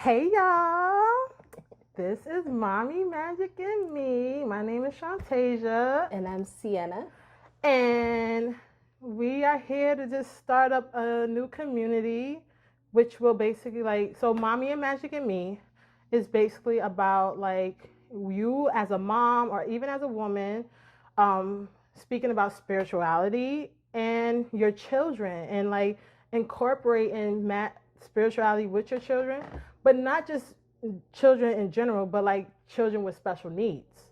Hey y'all, this is Mommy Magic and Me. My name is Shantasia, And I'm Sienna. and we are here to just start up a new community, which will basically so Mommy and Magic and Me is basically about like you as a mom or even as a woman, speaking about spirituality and your children and like incorporating spirituality with your children, but not just children in general, but like children with special needs.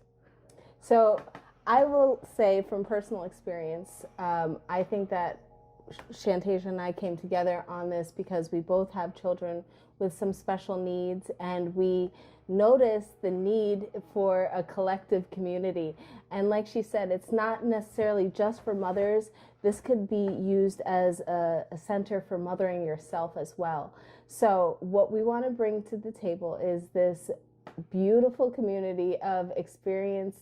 So I will say from personal experience, I think that Shantasia and I came together on this because we both have children with some special needs, and we noticed the need for a collective community. And like she said, it's not necessarily just for mothers. This could be used as a center for mothering yourself as well. So what we want to bring to the table is this beautiful community of experience,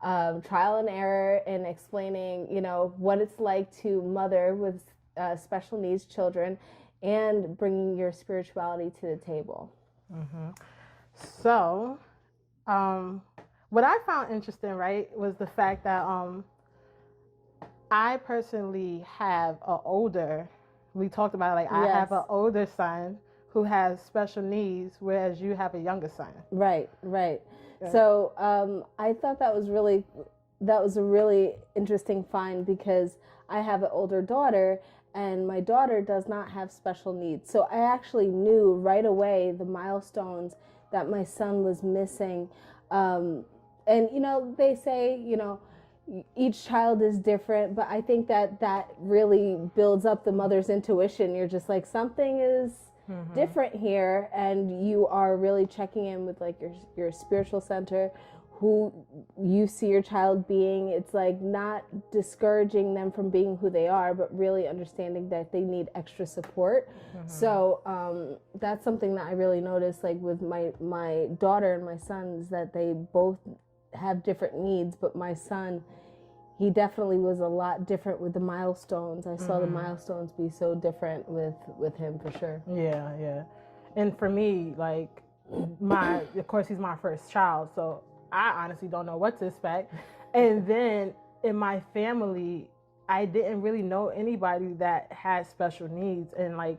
trial and error in explaining, what it's like to mother with special needs children and bringing your spirituality to the table. Mm-hmm. So, um, what I found interesting, right, was the fact that I personally have an older. We talked about it, like I have an older son who has special needs, whereas you have a younger son. Right, right. Yeah. So I thought that was a really interesting find because I have an older daughter, and my daughter does not have special needs. So I actually knew right away the milestones that my son was missing. And they say each child is different, but I think that really builds up the mother's intuition. You're just like, something is different here, and you are really checking in with like your spiritual center, who you see your child being. It's like not discouraging them from being who they are, but really understanding that they need extra support. So that's something that I really noticed, like with my daughter and my son, is that they both have different needs, but my son, he definitely was a lot different with the milestones. I saw the milestones be so different with him, for sure. Yeah. And for me, like of course he's my first child, so I honestly don't know what to expect. And then in my family, I didn't really know anybody that had special needs. And like,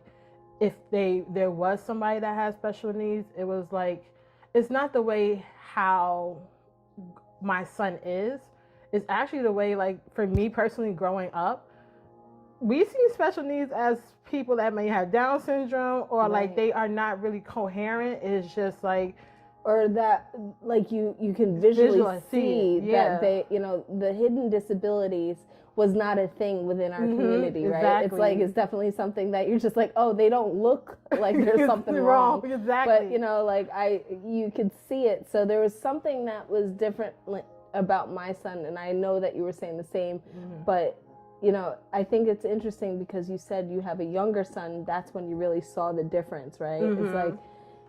if there was somebody that had special needs, it was like, it's not the way how my son is. It's actually the way, like, for me personally growing up, we see special needs as people that may have Down syndrome, or like they are not really coherent. It's just like, or that like you can visually see that they, the hidden disabilities was not a thing within our community, right? Exactly. It's like, it's definitely something that you're just like, oh, they don't look like there's something wrong. Exactly. But like you could see it. So there was something that was different about my son, and I know that you were saying the same. But I think it's interesting because you said you have a younger son. That's when you really saw the difference, right? It's like,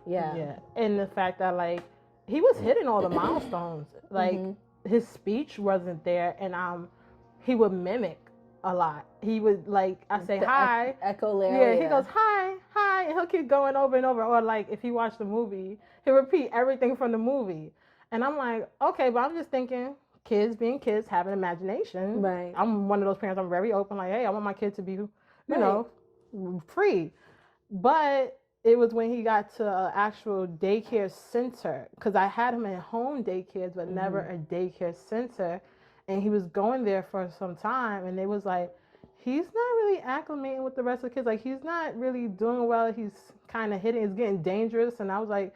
yeah. And the fact that like he was hitting all the milestones, like his speech wasn't there, and he would mimic a lot. He would, like, I say hi, echolalia. Yeah, he goes hi, and he'll keep going over and over. Or like if he watched the movie, he'll repeat everything from the movie. And I'm like, okay, but I'm just thinking, kids being kids have an imagination. Right. I'm one of those parents. I'm very open. Like, hey, I want my kid to be, free. But it was when he got to an actual daycare center, because I had him in home daycares, but never a daycare center. And he was going there for some time, and they was like, he's not really acclimating with the rest of the kids. Like, he's not really doing well. He's kind of hitting. It's getting dangerous. And I was like,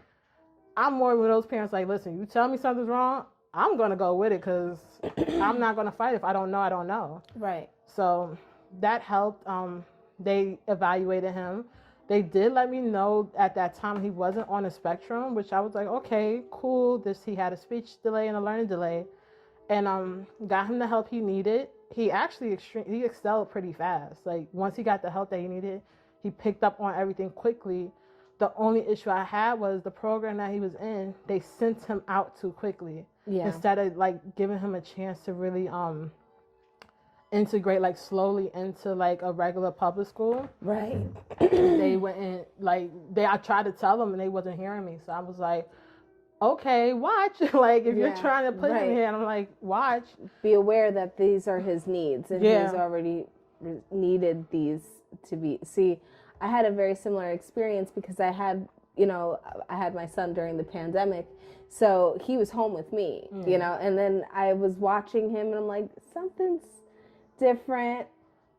I'm more with those parents. Like, listen, you tell me something's wrong, I'm gonna go with it, because I'm not gonna fight. If I don't know, I don't know. Right. So that helped. They evaluated him. They did let me know at that time he wasn't on a spectrum, which I was like, okay, cool. He had a speech delay and a learning delay, and got him the help he needed. He actually he excelled pretty fast. Like, once he got the help that he needed, he picked up on everything quickly. The only issue I had was the program that he was in, they sent him out too quickly. Yeah. Instead of like giving him a chance to really integrate like slowly into like a regular public school. Right. They wouldn't like I tried to tell them and they wasn't hearing me. So I was like, okay, watch. Like if you're trying to put him here, and I'm like, watch. Be aware that these are his needs, and he's already needed these to be. See, I had a very similar experience because I had my son during the pandemic, so he was home with me, and then I was watching him, and I'm like, something's different,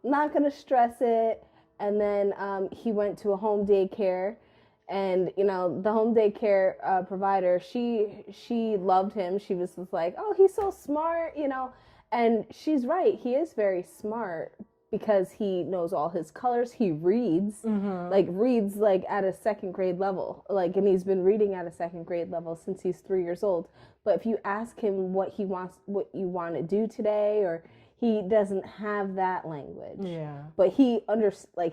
not gonna stress it. And then he went to a home daycare, and the home daycare provider, she loved him. She was just like, oh, he's so smart, and she's right, he is very smart because he knows all his colors. He reads reads at a second grade level, and he's been reading at a second grade level since he's 3 years old. But if you ask him what you want to do today, or he doesn't have that language. Yeah. But he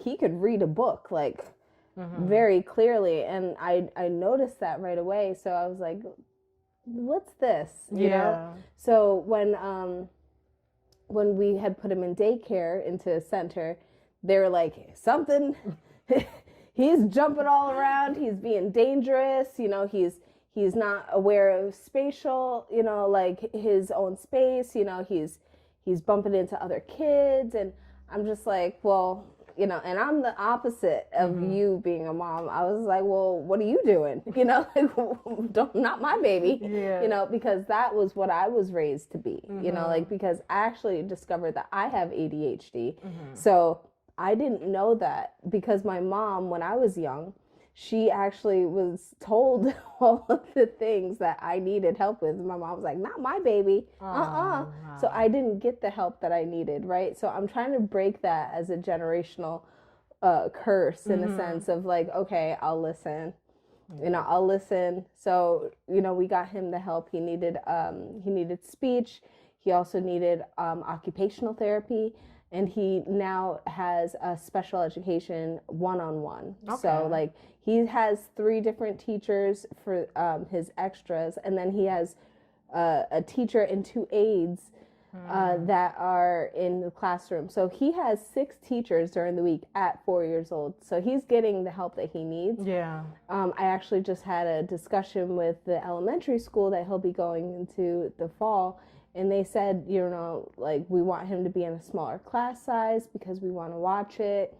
he could read a book very clearly, and I noticed that right away. So I was like, what's this? You know? So when we had put him in daycare into a center, they were like, something he's jumping all around, he's being dangerous, he's not aware of spatial, his own space, he's bumping into other kids. And I'm just like, well, and I'm the opposite of you being a mom. I was like, well, what are you doing? Not my baby, because that was what I was raised to be, because I actually discovered that I have ADHD. So I didn't know that, because my mom, when I was young, she actually was told all of the things that I needed help with. My mom was like, not my baby. Wow. So I didn't get the help that I needed, right? So I'm trying to break that as a generational curse, in a sense of like, okay, I'll listen. I'll listen. So, we got him the help he needed. He needed speech. He also needed occupational therapy. And he now has a special education one-on-one. Okay. So he has 3 different teachers for his extras. And then he has a teacher and 2 aides that are in the classroom. So he has 6 teachers during the week at 4 years old. So he's getting the help that he needs. Yeah. I actually just had a discussion with the elementary school that he'll be going into the fall. And they said, we want him to be in a smaller class size because we want to watch it,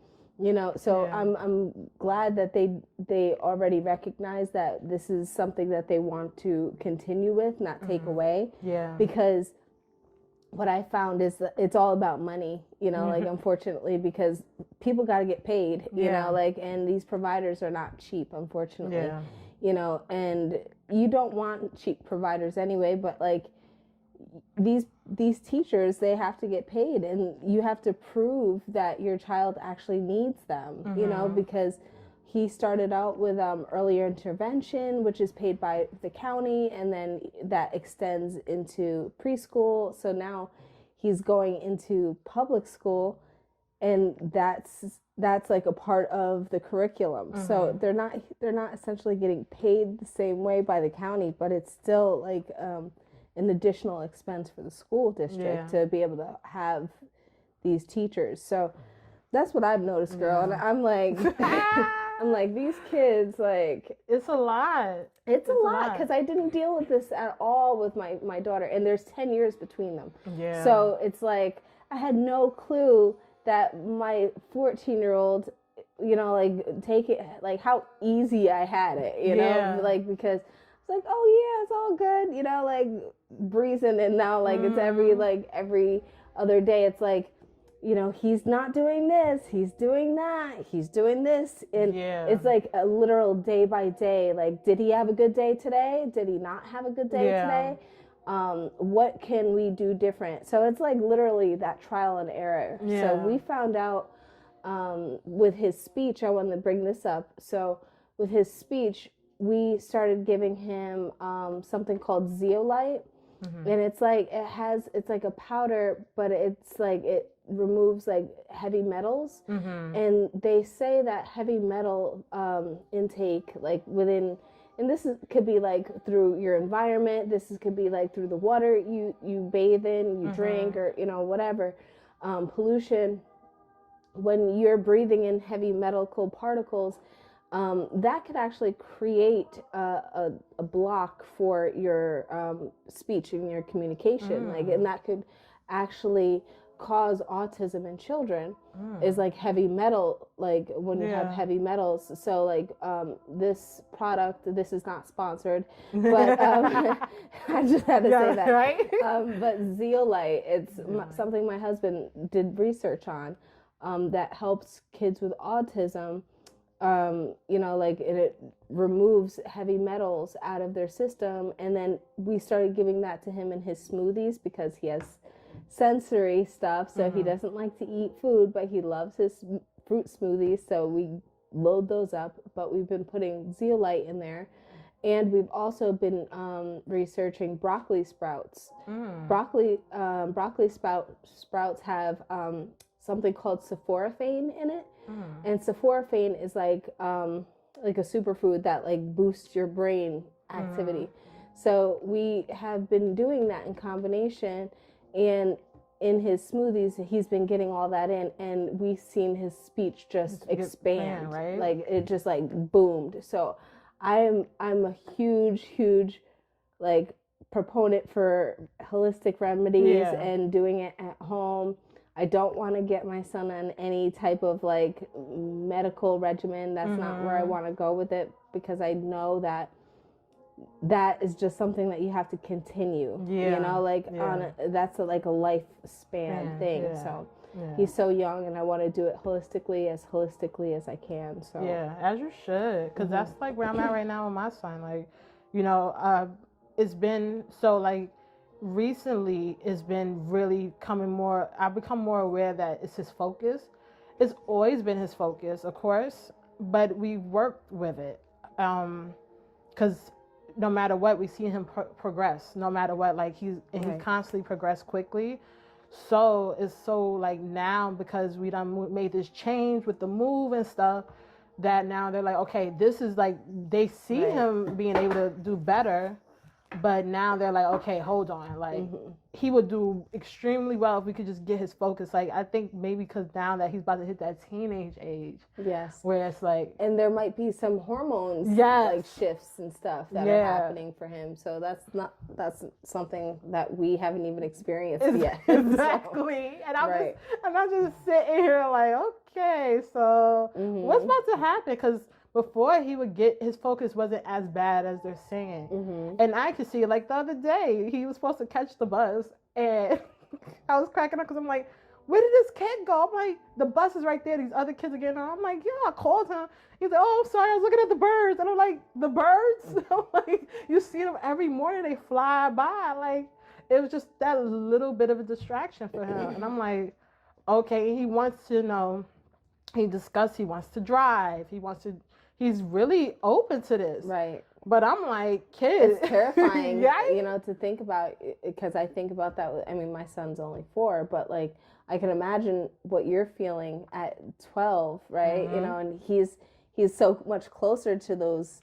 So yeah. I'm glad that they already recognize that this is something that they want to continue with, not take away. Yeah. Because what I found is that it's all about money, unfortunately, because people got to get paid, you know, and these providers are not cheap, unfortunately, and you don't want cheap providers anyway, but these teachers, they have to get paid, and you have to prove that your child actually needs them, because he started out with earlier intervention, which is paid by the county, and then that extends into preschool. So now he's going into public school, and that's like a part of the curriculum. So they're not essentially getting paid the same way by the county, but it's still an additional expense for the school district to be able to have these teachers. So that's what I've noticed, girl. And I'm like, these kids, it's a lot. It's a lot, because I didn't deal with this at all with my daughter, and there's 10 years between them. Yeah. So it's I had no clue that my 14-year-old, take it, how easy I had it, you know, because it's oh yeah, it's all good, breezing, and now it's every other day. It's he's not doing this, he's doing that, he's doing this, and it's a literal day by day. Did he have a good day today? Did he not have a good day today? What can we do different? So it's literally that trial and error. Yeah. So we found out with his speech, I wanted to bring this up. So with his speech, we started giving him something called Zeolite, and it's it's a powder, but it's it removes heavy metals, and they say that heavy metal intake within, and could be through your environment, could be through the water you bathe in, you drink, or whatever. pollution, when you're breathing in heavy medical particles, that could actually create a block for your speech and your communication. Like, and that could actually cause autism in children. Is like heavy metal, like when you have heavy metals. So like this product, this is not sponsored, but I just had to say that. Right? But zeolite, it's something my husband did research on, that helps kids with autism. You know, like it removes heavy metals out of their system. And then we started giving that to him in his smoothies because he has sensory stuff. So he doesn't like to eat food, but he loves his fruit smoothies. So we load those up, but we've been putting zeolite in there. And we've also been researching broccoli sprouts. Broccoli sprouts have something called sulforaphane in it. And sulforaphane is like a superfood that like boosts your brain activity. So we have been doing that in combination, and in his smoothies he's been getting all that in, and we've seen his speech just expand, right? Like it just like boomed. So I'm a huge like proponent for holistic remedies and doing it at home. I don't want to get my son on any type of like medical regimen. That's not where I want to go with it, because I know that is just something that you have to continue. You know, like that's like a lifespan thing. So he's so young, and I want to do it holistically as I can. So as you should, because that's like where I'm at right now with my son. Like, you know, it's been so like. Recently, it's been really I've become more aware that it's his focus. It's always been his focus, of course, but we worked with it. Because no matter what, we see him progress. No matter what, like he's constantly progressed quickly. So it's so like now, because we done made this change with the move and stuff, that now they're like, okay, this is like, they see him being able to do better. But now they're like, okay, hold on. Like, he would do extremely well if we could just get his focus. Like, I think maybe because now that he's about to hit that teenage age. Yes. Where it's like. And there might be some hormones, like shifts and stuff that are happening for him. So that's something that we haven't even experienced yet. Exactly. So, and I'm just sitting here like, okay, so what's about to happen? Because before he would get, his focus wasn't as bad as they're saying. And I could see, like the other day, he was supposed to catch the bus, and I was cracking up because I'm like, where did this kid go? I'm like, the bus is right there. These other kids are getting on. I'm like, yeah, I called him. He's like, oh, I'm sorry, I was looking at the birds. And I'm like, the birds? I'm like, you see them every morning. They fly by. Like, it was just that little bit of a distraction for him. And I'm like, okay, he wants to know. He wants to drive. He's really open to this. Right. But I'm like, kids. It's terrifying, you know, to think about, because I think about that. I mean, my son's only 4, but like, I can imagine what you're feeling at 12, right? You know, and he's so much closer to those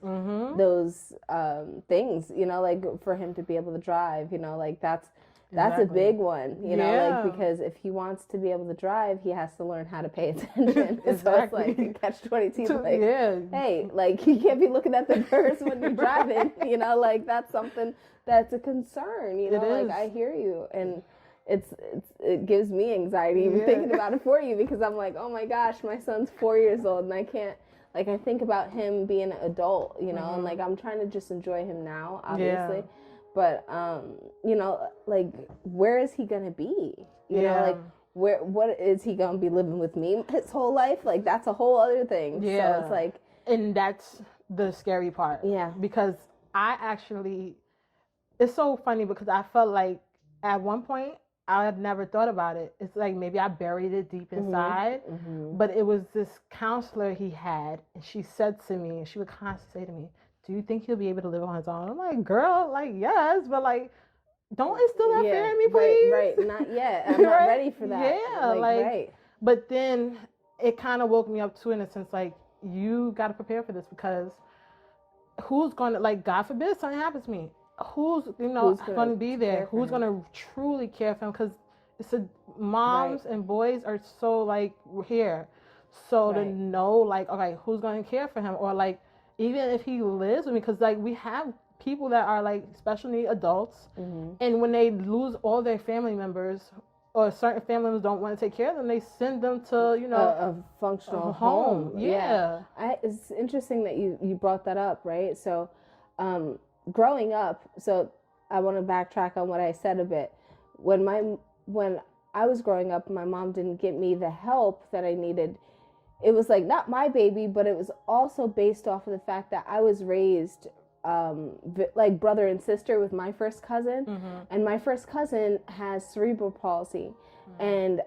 things, you know, like for him to be able to drive, you know, like that's a big one, you know, like, because if he wants to be able to drive, he has to learn how to pay attention. So it's like catch-22, like, hey, like, you can't be looking at the birds when you're driving, you know, like, that's something that's a concern, you know, like, I hear you, and it gives me anxiety even thinking about it for you, because I'm like, oh my gosh, my son's 4 years old, and I can't, like, I think about him being an adult, you know, and like, I'm trying to just enjoy him now, obviously. But, you know, like, where is he going to be? You know, like, what is he going to be living with me his whole life? Like, that's a whole other thing. Yeah. So it's like. And that's the scary part. Yeah. Because it's so funny because I felt like at one point I had never thought about it. It's like maybe I buried it deep inside. But it was this counselor he had. And she said to me, she would constantly say to me, do you think he'll be able to live on his own? I'm like, girl, like, yes, but like, don't instill that fear in me, please. Right, not yet. I'm not ready for that. Yeah, like, but then it kind of woke me up too, in a sense, like, you got to prepare for this, because who's going to, like, God forbid something happens to me. Who's going to be there? Who's going to truly care for him? Because So moms and boys are so like here. So to know like, okay, who's going to care for him, or like even if he lives with me, because like we have people that are like special need adults, and when they lose all their family members, or certain family members don't want to take care of them, they send them to a functional home. Yeah. It's interesting that you brought that up, right? So growing up, so I want to backtrack on what I said a bit. When I was growing up, my mom didn't get me the help that I needed. It was like not my baby, but it was also based off of the fact that I was raised like brother and sister with my first cousin, and my first cousin has cerebral palsy, and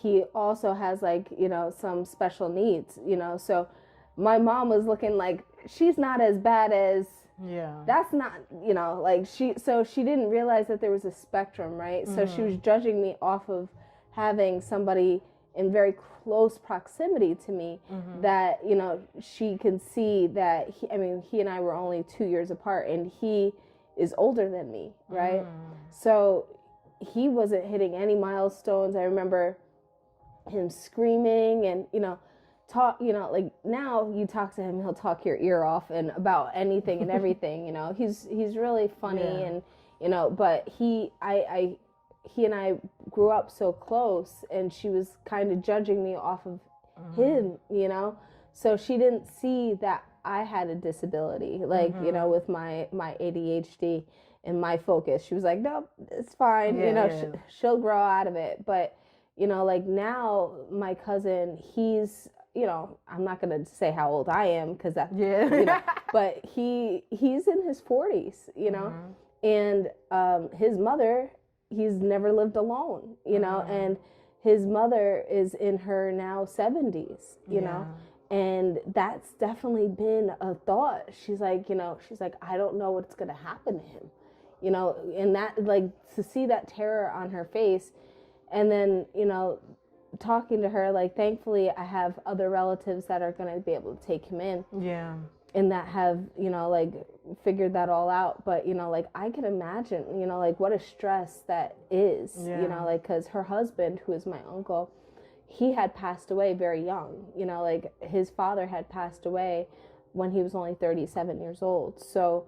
he also has like some special needs, so my mom was looking like she's not as bad as that's not like she didn't realize that there was a spectrum, right? So she was judging me off of having somebody in very close proximity to me, that she can see that he and I were only 2 years apart, and he is older than me, right? So he wasn't hitting any milestones. I remember him screaming and like now you talk to him, he'll talk your ear off and about anything and everything. He's really funny, and but he and I grew up so close, and she was kind of judging me off of him, so she didn't see that I had a disability, like with my ADHD and my focus. She was like, nope, it's fine, she'll grow out of it. But like now my cousin, he's I'm not gonna say how old I am, because that's but he's in his 40s, and his mother, he's never lived alone, and his mother is in her now 70s, know, and that's definitely been a thought. She's like, I don't know what's going to happen to him, and that, like, to see that terror on her face. And then, talking to her, like, thankfully I have other relatives that are going to be able to take him in. Yeah. And that have, like, figured that all out. But, like, I can imagine, like, what a stress that is, like, because her husband, who is my uncle, he had passed away very young, like, his father had passed away when he was only 37 years old. So,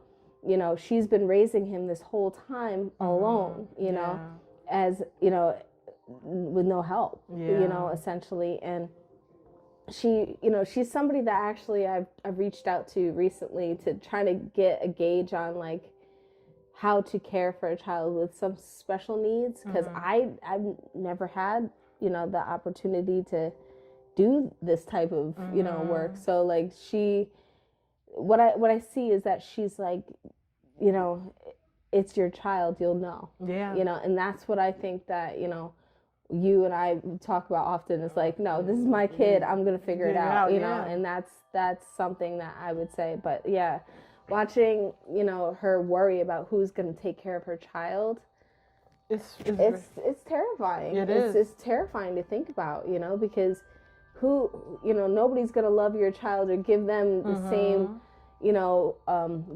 she's been raising him this whole time alone, as, with no help, essentially. And she, she's somebody that actually I've reached out to recently to try to get a gauge on, like, how to care for a child with some special needs, because I've never had, the opportunity to do this type of, work. So, like, what I see is that she's like, it's your child, you'll know. Yeah. And that's what I think that, you and I talk about often. It's like, no, this is my kid, I'm gonna figure it out, know. And that's something that I would say. But yeah, watching her worry about who's gonna take care of her child, it's terrifying. It's terrifying to think about, because nobody's gonna love your child or give them the same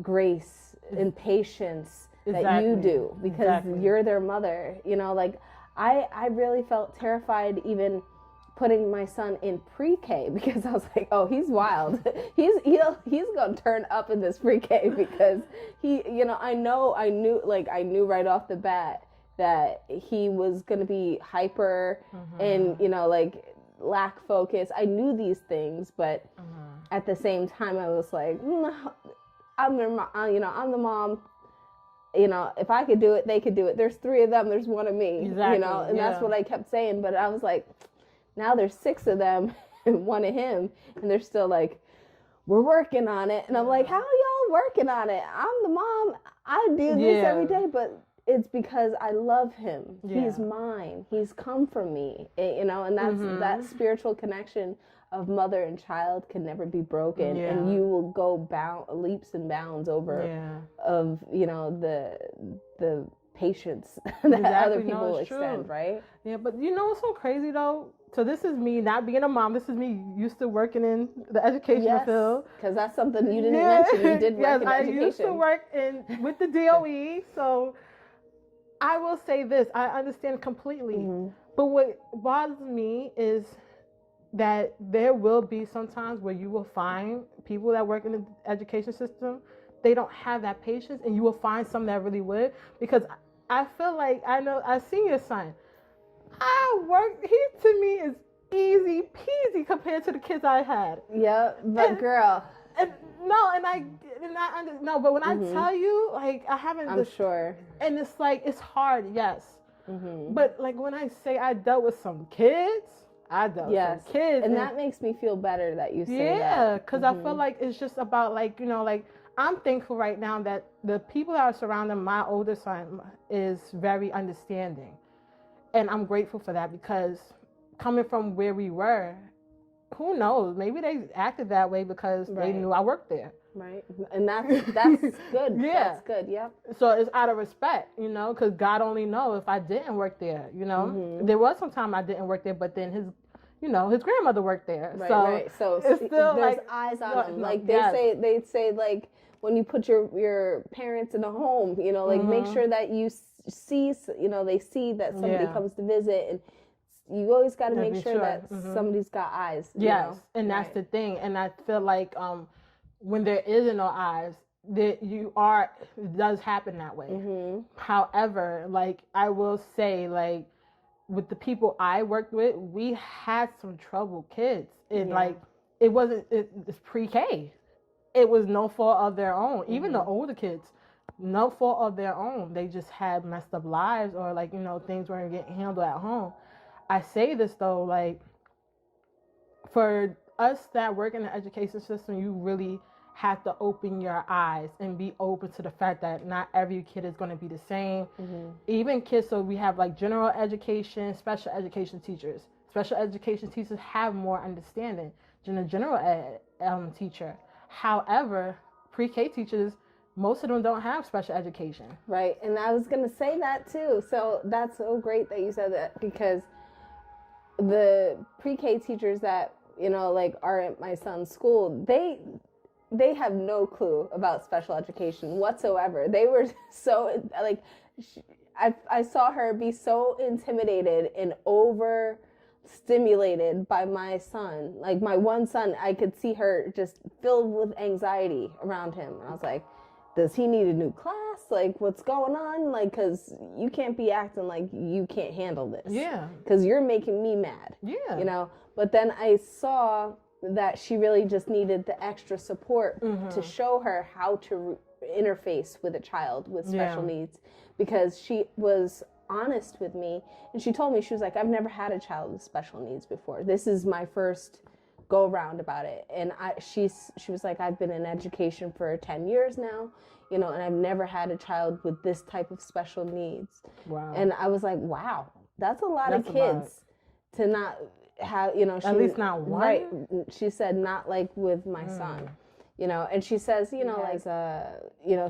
grace and patience that you do, because you're their mother. Like, I really felt terrified even putting my son in pre-K, because I was like, oh, he's wild. he's gonna turn up in this pre-K, because he, I knew right off the bat that he was gonna be hyper and like lack focus. I knew these things, but at the same time I was like, I'm the mom. If I could do it, they could do it. There's 3 of them, there's 1 of me. Exactly, and that's what I kept saying. But I was like, now there's 6 of them and 1 of him, and they're still like, we're working on it. And I'm like, how are y'all working on it? I'm the mom. I do this every day, but it's because I love him. He's mine. He's come from me. And that's that spiritual connection of mother and child can never be broken, and you will go leaps and bounds over of the patience that other people extend, right? Yeah, but what's so crazy though? So this is me not being a mom. This is me used to working in the educational field. Because that's something you didn't mention. You did work in education. I used to work with the DOE. So I will say this. I understand completely. Mm-hmm. But what bothers me is that there will be some times where you will find people that work in the education system, they don't have that patience, and you will find some that really would. Because I feel like I seen your son. He to me is easy peasy compared to the kids I had. Yeah, but And- girl, And no, but when I tell you, like, I haven't, I'm sure. and it's like, it's hard, yes. Mm-hmm. But like when I say I dealt with some kids, I dealt with some kids. And that makes me feel better that you say that. Yeah, because I feel like it's just about, like, like, I'm thankful right now that the people that are surrounding my older son is very understanding. And I'm grateful for that, because coming from where we were, who knows? Maybe they acted that way because they knew I worked there. Right. And that's good. Yeah. That's good. Yep. So it's out of respect, because God only knows if I didn't work there, There was some time I didn't work there, but then his grandmother worked there. Right. So it's still there's like eyes on them. Like yes. they'd say like when you put your parents in a home, like make sure that you see, they see that somebody comes to visit, and you always got to make sure that somebody's got eyes. Yes, and that's the thing. And I feel like when there isn't no eyes, that it does happen that way. Mm-hmm. However, like, I will say, like, with the people I worked with, we had some troubled kids. It's pre-K. It was no fault of their own. Even the older kids, no fault of their own. They just had messed up lives, or like, things weren't getting handled at home. I say this though, like, for us that work in the education system, you really have to open your eyes and be open to the fact that not every kid is going to be the same. Even kids, so we have like general education, special education teachers. Special education teachers have more understanding than a general ed teacher. However, pre-K teachers, most of them don't have special education. Right. And I was going to say that too. So that's so great that you said that, because the pre-K teachers that, like are at my son's school, they have no clue about special education whatsoever. They were so, like, I saw her be so intimidated and overstimulated by my son. Like, my one son, I could see her just filled with anxiety around him. And I was like, does he need a new class? Like, what's going on? Like, because you can't be acting like you can't handle this. Yeah. Because you're making me mad. Yeah. But then I saw that she really just needed the extra support to show her how to interface with a child with special needs, because she was honest with me, and she told me, she was like, I've never had a child with special needs before. This is my first go around about it. And she was like, I've been in education for 10 years now, and I've never had a child with this type of special needs. Wow. And I was like, wow, that's a lot of kids to not have, at least not one. Right. She said, not like with my son, and she says, like,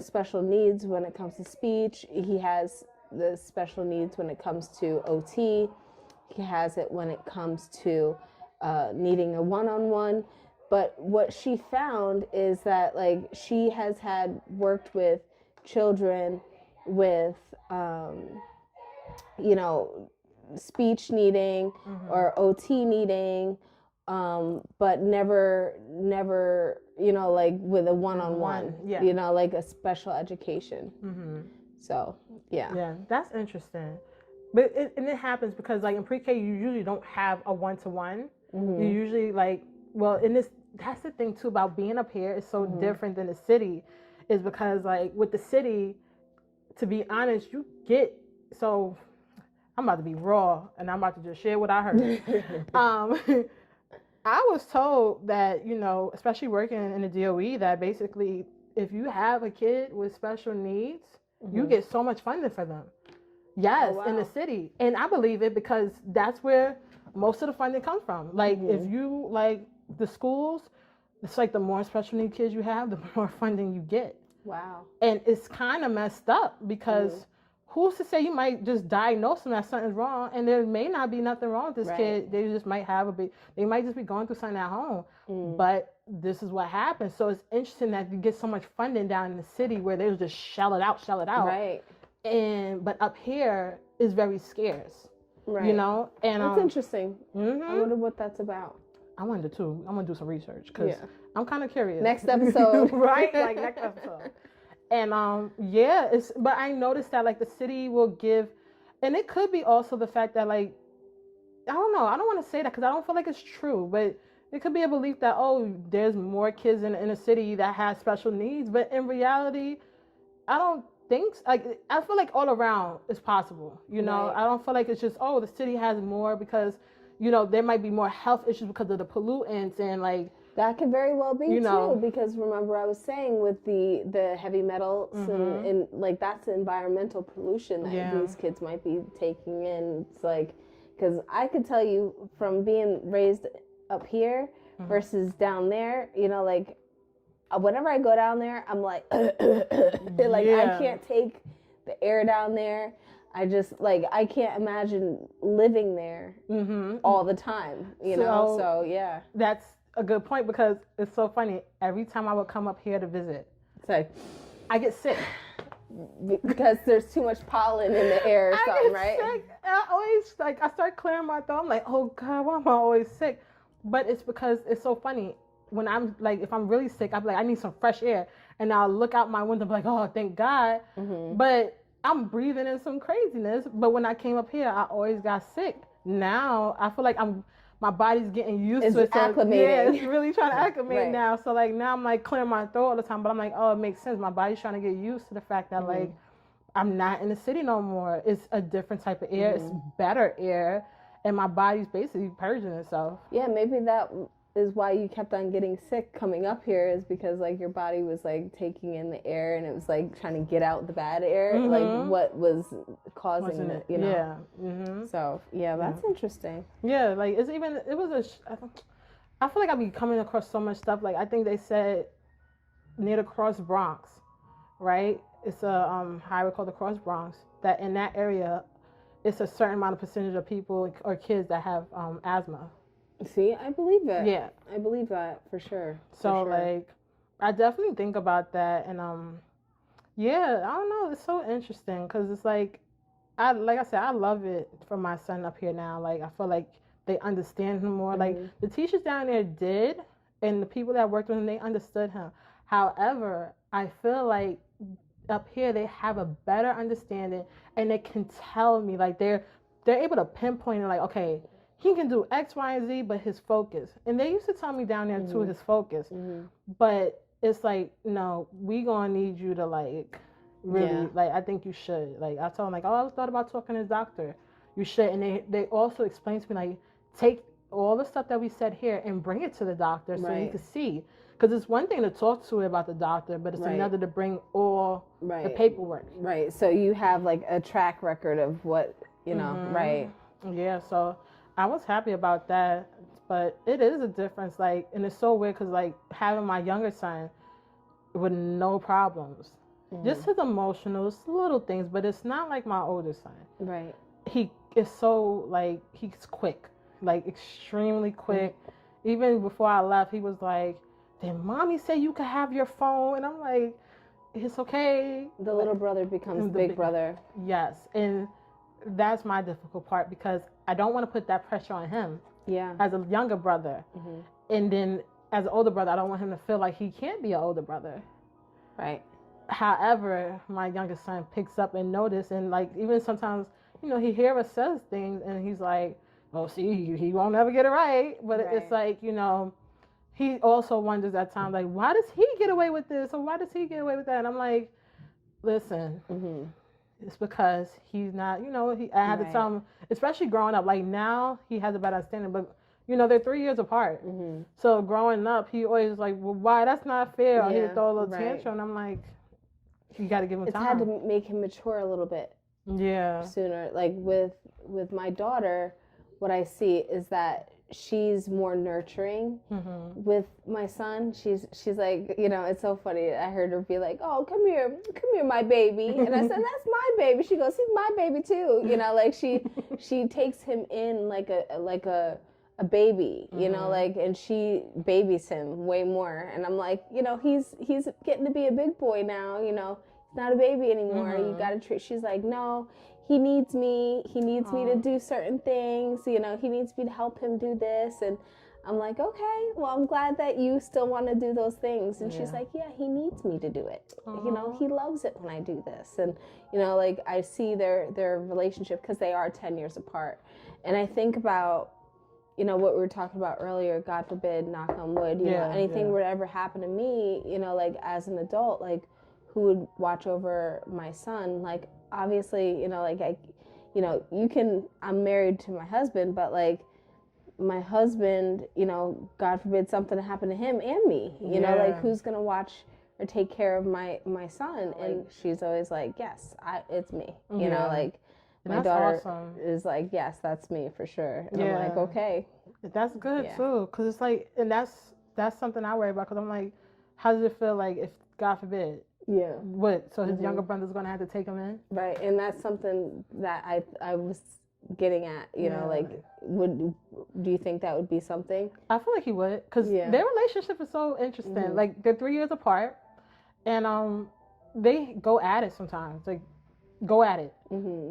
special needs when it comes to speech. He has the special needs when it comes to OT. He has it when it comes to needing a one-on-one. But what she found is that, like, she has worked with children with, speech needing or OT needing, but never, like with a one-on-one, like a special education. So, Yeah, that's interesting. But it happens because, like, in pre-K, you usually don't have a one-to-one. You usually, like, that's the thing too about being up here. It's so different than the city, is because, like, with the city, to be honest, I'm about to be raw, and I'm about to just share what I heard. I was told that, especially working in the DOE, that basically if you have a kid with special needs, you get so much funding for them. Yes, in the city. And I believe it, because that's where most of the funding comes from. Like, if you, like, the schools, it's like the more special needs kids you have, the more funding you get. Wow. And it's kind of messed up, because who's to say you might just diagnose them that something's wrong, and there may not be nothing wrong with this kid. They just might they might just be going through something at home. But this is what happens. So it's interesting that you get so much funding down in the city where they'll just shell it out. Right. but up here is very scarce. Right. You know, and That's interesting. mhm. I wonder what that's about. I wonder too. I'm gonna do some research because I'm kind of curious. Next episode, right? Like next episode. And but I noticed that like the city will give, and it could be also the fact that like, I don't know. I don't want to say that because I don't feel like it's true, but it could be a belief that, oh, there's more kids in a city that has special needs, but in reality, I don't think like, I feel like all around is possible. You know, Right. I don't feel like it's just, oh, the city has more because, you know, there might be more health issues because of the pollutants and like. That could very well be You know. too, because remember I was saying with the heavy metals and like that's environmental pollution that these kids might be taking in. It's like, because I could tell you from being raised up here versus down there, you know, like whenever I go down there, I'm like, like I can't take the air down there. I just like I can't imagine living there all the time, you know. So yeah, that's a good point because it's so funny. Every time I would come up here to visit, so I get sick because there's too much pollen in the air or something, right? Sick. I always like I start clearing my throat. I'm like, oh God, why am I always sick? But it's because it's so funny. When I'm like, if I'm really sick, I'm like, I need some fresh air, and I'll look out my window, and be like, oh, thank God. But I'm breathing in some craziness. But when I came up here, I always got sick. Now I feel like my body's getting used to it. It's acclimating. Yeah, it's really trying to acclimate Right. now. So like now I'm like clearing my throat all the time. But I'm like, oh, it makes sense. My body's trying to get used to the fact that like I'm not in the city no more. It's a different type of air. It's better air. And my body's basically purging itself. Yeah, maybe that is why you kept on getting sick coming up here, is because like your body was like taking in the air and it was like trying to get out the bad air, like what was causing it, you know. Yeah. So yeah, that's interesting. Yeah, like it was I feel like I be coming across so much stuff. Like I think they said near the Cross Bronx, right? It's a highway called the Cross Bronx. That in that area, it's a certain amount of percentage of people or kids that have asthma. See, I believe it. Yeah, I believe that for sure. so like, I definitely think about that, and yeah, I don't know. It's so interesting because it's like I said, I love it for my son up here now. Like I feel like they understand him more. Like the teachers down there did, and the people that worked with him, they understood him. However, I feel like up here they have a better understanding, and they can tell me like they're able to pinpoint it. Like, okay, he can do X, Y, and Z, but his focus. And they used to tell me down there too, his focus. But it's like, no, we gonna need you to like really like. I think you should. Like I told him like, oh, I thought about talking to his doctor. You should. And they also explained to me like, take all the stuff that we said here and bring it to the doctor so he can see. Because it's one thing to talk to about the doctor, but it's another to bring all the paperwork. Right. So you have like a track record of what, you know, right. Yeah, so I was happy about that. But it is a difference, like, and it's so weird because, like, having my younger son with no problems. Just his emotionals, little things, but it's not like my older son. Right. He is so, like, he's quick, like, extremely quick. Even before I left, he was like, did mommy say you could have your phone? And I'm like, it's okay. The little brother becomes big brother. Yes. And that's my difficult part because I don't want to put that pressure on him. Yeah. As a younger brother. And then as an older brother, I don't want him to feel like he can't be an older brother. Right. However, my youngest son picks up and notice, and like even sometimes, you know, he hears us says things and he's like, oh, see, he won't ever get it right. But it's like, you know, he also wonders at times, like, why does he get away with this? Or why does he get away with that? And I'm like, listen, it's because he's not, you know, I had to tell him, especially growing up, like now he has a better understanding, but you know, they're 3 years apart. So growing up, he always like, well, why? That's not fair. Or he'd throw a little tantrum. And I'm like, you got to give him time. It's had to make him mature a little bit. Yeah. Sooner. Like with my daughter, what I see is that she's more nurturing. With my son, she's like, you know, it's so funny. I heard her be like, oh, come here, my baby. And I said, that's my baby. She goes, he's my baby too. You know, like she takes him in like a baby, you know, like, and she babies him way more. And I'm like, you know, he's getting to be a big boy now, you know, not a baby anymore. You got to treat. She's like, no, he needs me. He needs me to do certain things. You know, he needs me to help him do this. And I'm like, okay, well, I'm glad that you still want to do those things. And she's like, yeah, he needs me to do it. You know, he loves it when I do this. And, you know, like I see their relationship because they are 10 years apart. And I think about, you know, what we were talking about earlier, God forbid, knock on wood, you know, anything would ever happen to me, you know, like as an adult, like who would watch over my son? Like, obviously, you know, like I'm married to my husband, but like, my husband, you know, God forbid something happen to him and me, you know, like who's going to watch or take care of my son? And she's always like, yes, it's me, you know, like my daughter is like, yes, that's me for sure. And I'm like, okay. That's good too. Cause it's like, and that's something I worry about. Cause I'm like, how does it feel like if God forbid, what? So his younger brother's going to have to take him in? Right. And that's something that I was getting at, you know, like, do you think that would be something? I feel like he would, because their relationship is so interesting. Like, they're 3 years apart, and they go at it sometimes, like, go at it.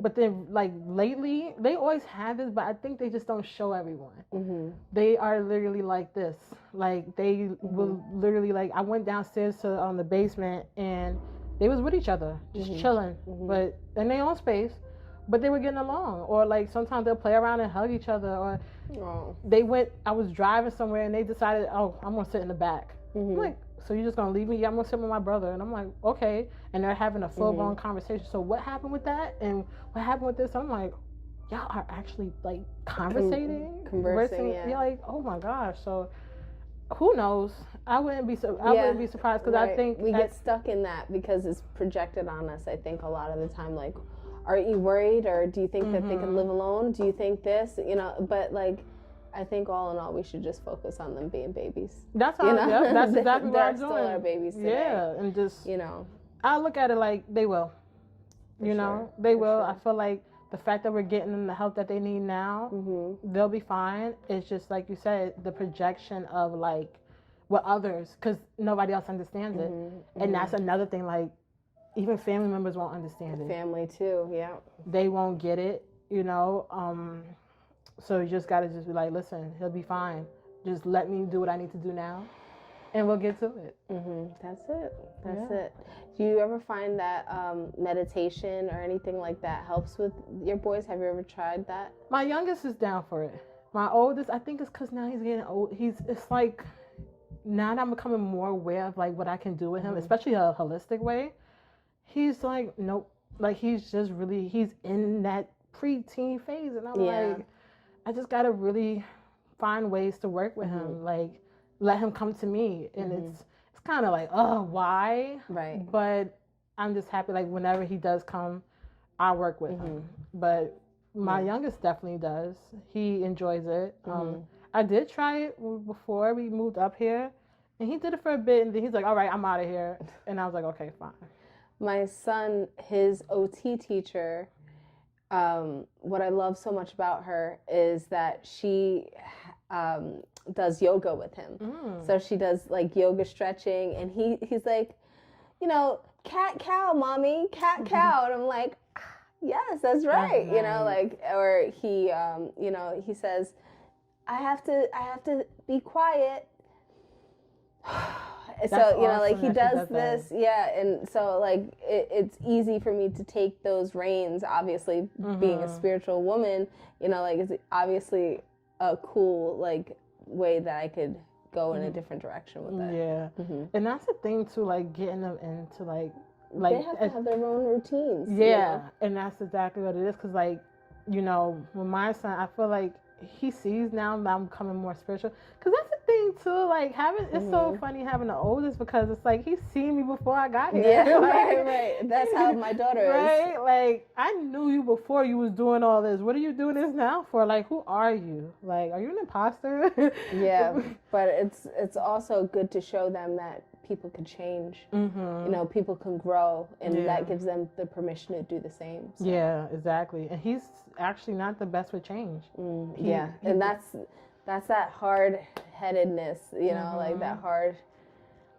But then, like, lately, they always have this, but I think they just don't show everyone. They are literally like this. Like, they will literally, like, I went downstairs to the basement, and they was with each other, just chilling, but in their own space. But they were getting along, or like sometimes they'll play around and hug each other, or I was driving somewhere and they decided, oh, I'm gonna sit in the back. I'm like, so you're just gonna leave me? Yeah, I'm gonna sit with my brother. And I'm like, okay. And they're having a full-blown conversation. So what happened with that? And what happened with this? I'm like, y'all are actually like conversing. You're like, oh my gosh. So who knows? I wouldn't be surprised, because I think we get stuck in that because it's projected on us. I think a lot of the time, like, aren't you worried, or do you think that they can live alone? Do you think this, you know? But like, I think all in all, we should just focus on them being babies. That's how. That's exactly what I'm doing. They're still our babies today. Yeah, and just, you know, I look at it like they will. You know, they will. I feel like the fact that we're getting them the help that they need now, they'll be fine. It's just like you said, the projection of like what others, because nobody else understands it, and that's another thing. Like, even family members won't understand it. Family too, yeah. They won't get it, you know. So you just gotta just be like, listen, he'll be fine. Just let me do what I need to do now, and we'll get to it. That's it. That's it. Do you ever find that meditation or anything like that helps with your boys? Have you ever tried that? My youngest is down for it. My oldest, I think it's because now he's getting old. It's like, now that I'm becoming more aware of like what I can do with him, especially a holistic way. He's like, nope. Like, he's in that preteen phase. And I'm like, I just got to really find ways to work with him. Like, let him come to me. And it's kind of like, oh, why? Right. But I'm just happy, like, whenever he does come, I work with him. But my youngest definitely does. He enjoys it. I did try it before we moved up here. And he did it for a bit. And then he's like, all right, I'm out of here. And I was like, okay, fine. My son, his OT teacher, what I love so much about her is that she does yoga with him. So she does like yoga stretching, and he's like, you know, cat cow, mommy, cat cow. And I'm like, yes, that's right. You know, like, or he, you know, he says, I have to be quiet. So, you know, like, he does this, and so, like, it's easy for me to take those reins, obviously, being a spiritual woman, you know, like, it's obviously a cool, like, way that I could go in a different direction with it. Yeah, and that's the thing, too, like, getting them into, like they have to have their own routines. Yeah, you know? And that's exactly what it is, because, like, you know, with my son, I feel like he sees now that I'm becoming more spiritual, because that's the thing too, like, having it's so funny having the oldest, because it's like he's seen me before I got here. Right. That's how my daughter is. Right, like, I knew you before you was doing all this. What are you doing this now for? Like, who are you? Like, are you an imposter? But it's also good to show them that people can change. You know, people can grow, and that gives them the permission to do the same. So. Yeah, exactly. And he's actually not the best with change. And that's that hard-headedness, you know, like that hard.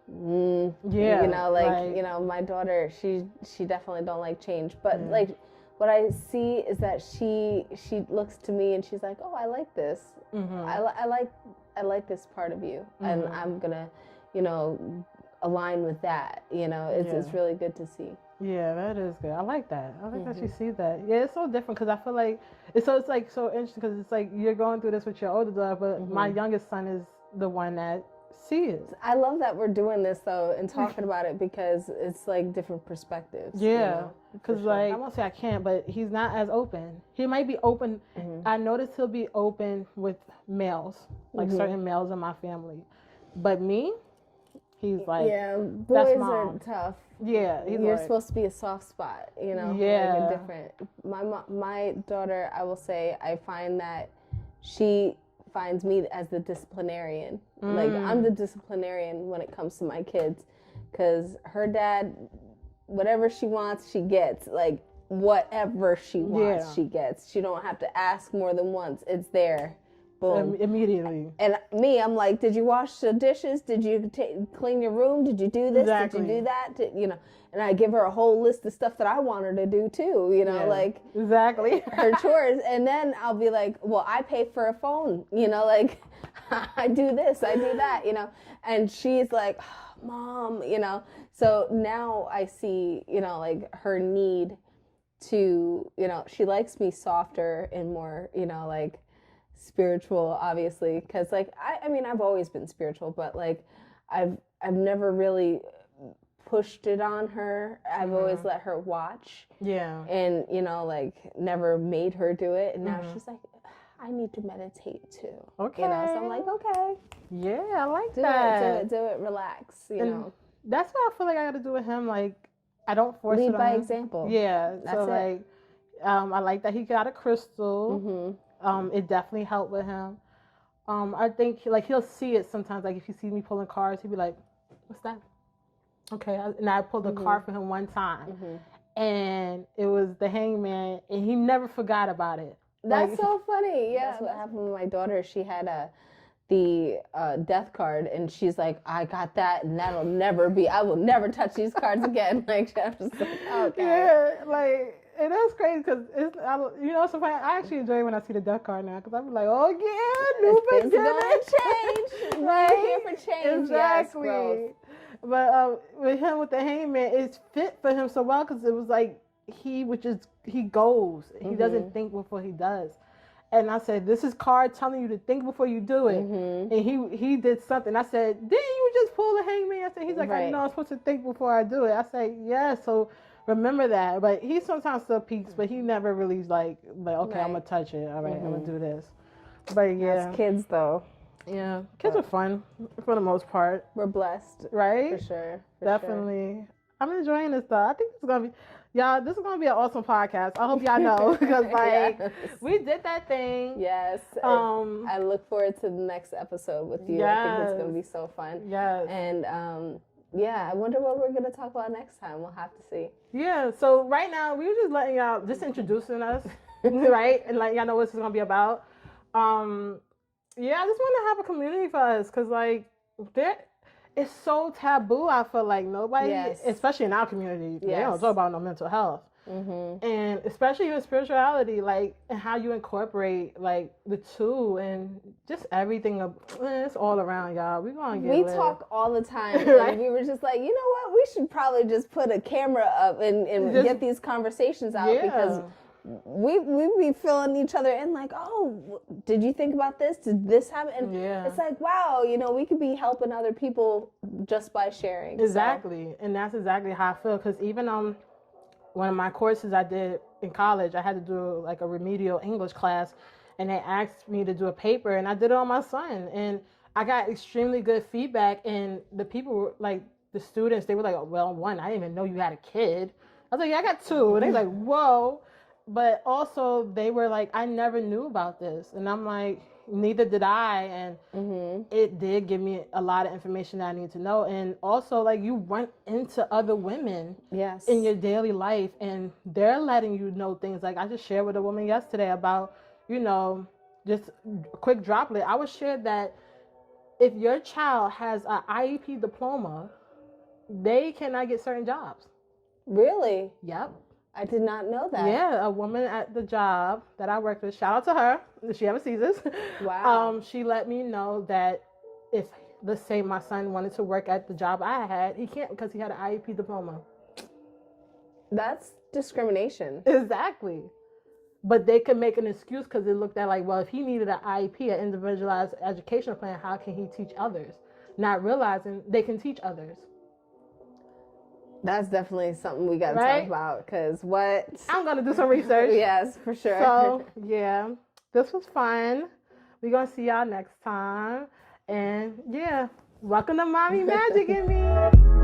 Yeah, you know, like you know, my daughter, she definitely don't like change, but like what I see is that she looks to me and she's like, oh, I like this. I like this part of you, and I'm gonna, you know, align with that. You know, it's really good to see. Yeah, that is good. I like that. I like that you see that. Yeah, it's so different because I feel like it's like so interesting because it's like you're going through this with your older daughter, but my youngest son is the one that sees. I love that we're doing this though and talking about it because it's like different perspectives. Yeah, because like I won't say I can't, but he's not as open. He might be open. I noticed he'll be open with males, like certain males in my family, but me, he's like, yeah, boys are tough. Yeah, you're supposed to be a soft spot, you know. Yeah, like a different. My daughter, I will say, I find that she finds me as the disciplinarian. Like I'm the disciplinarian when it comes to my kids, because her dad, whatever she wants, she gets. Like whatever she wants, she gets. She don't have to ask more than once. It's there. Boom. Immediately. And me, I'm like, did you wash the dishes? Did you clean your room? Did you do this? Exactly. Did you do that? You know, and I give her a whole list of stuff that I want her to do too, you know, like exactly her chores. And then I'll be like, well, I pay for a phone, you know, like I do this, I do that, you know, and she's like, oh, Mom, you know, so now I see, you know, like her need to, you know, she likes me softer and more, you know, like spiritual, obviously, because like I mean I've always been spiritual, but like I've never really pushed it on her. I've always let her watch, and you know, like never made her do it, and now she's like, I need to meditate too. Okay, you know, so I'm like, okay, yeah, I like that. Do it, relax, you know. That's what I feel like I got to do with him. Like I don't force lead it on by him. example. Yeah, that's so it. Like I like that he got a crystal. It definitely helped with him. I think like he'll see it sometimes. Like if he sees me pulling cards, he'll be like, "What's that?" Okay, and I pulled a card for him one time, and it was the Hangman, and he never forgot about it. That's like, so funny. Yeah, that's what happened with my daughter. She had the death card, and she's like, I got that, and that'll never be. I will never touch these cards again. Like I'm just like, okay. Yeah, like. And that's crazy because it's, you know, so I actually enjoy when I see the death card now because I'm like, oh yeah, new beginning. It's gonna change. We're here for change. Exactly. Yes, but with him with the Hangman, it's fit for him so well because it was like he goes. He doesn't think before he does. And I said, this is card telling you to think before you do it. And he did something. I said, didn't you just pull the Hangman? I said, he's like, I know I'm supposed to think before I do it. I said, yeah. So remember that. But he sometimes still peeks, but he never really like okay, I'm gonna touch it. All right, I'm gonna do this. But yeah, as kids though, yeah, kids are fun for the most part. We're blessed, right? For sure, definitely. Sure. I'm enjoying this stuff. I think this is gonna be, y'all. This is gonna be an awesome podcast. I hope y'all know because like we did that thing. Yes. I look forward to the next episode with you. I think it's gonna be so fun. Yes. And yeah, I wonder what we're going to talk about next time. We'll have to see. Yeah, so right now, we were just letting y'all, just introducing us, right? And letting y'all know what this is going to be about. Yeah, I just want to have a community for us because, like, it's so taboo, I feel like. Nobody, especially in our community, they don't talk about no mental health. And especially in spirituality, like, and how you incorporate, like, the two and just everything. It's all around, y'all. We're going to get lit. Talk all the time. Right? And we were just like, you know what? We should probably just put a camera up and get these conversations out because we be feeling each other in like, oh, did you think about this? Did this happen? And it's like, wow, you know, we could be helping other people just by sharing. Exactly. So. And that's exactly how I feel because even one of my courses I did in college, I had to do like a remedial English class, and they asked me to do a paper, and I did it on my son, and I got extremely good feedback, and the people were like, the students, they were like, oh, well, one, I didn't even know you had a kid. I was like, yeah, I got two, and they were like, whoa, but also they were like, I never knew about this, and I'm like, neither did I, and it did give me a lot of information that I need to know. And also, like, you run into other women in your daily life, and they're letting you know things. Like, I just shared with a woman yesterday about, you know, just a quick droplet. I was shared that if your child has an IEP diploma, they cannot get certain jobs. Really? Yep. I did not know that. Yeah, a woman at the job that I worked with, shout out to her, if she ever sees this. Wow. She let me know that if, let's say my son wanted to work at the job I had, he can't because he had an IEP diploma. That's discrimination. Exactly. But they could make an excuse because they looked at like, well, if he needed an IEP, an individualized education plan, how can he teach others? Not realizing they can teach others. That's definitely something we got to Right? talk about, because what? I'm going to do some research. Yes, for sure. So, yeah, this was fun. We're going to see y'all next time. And, yeah, welcome to Mommy Magic in Me.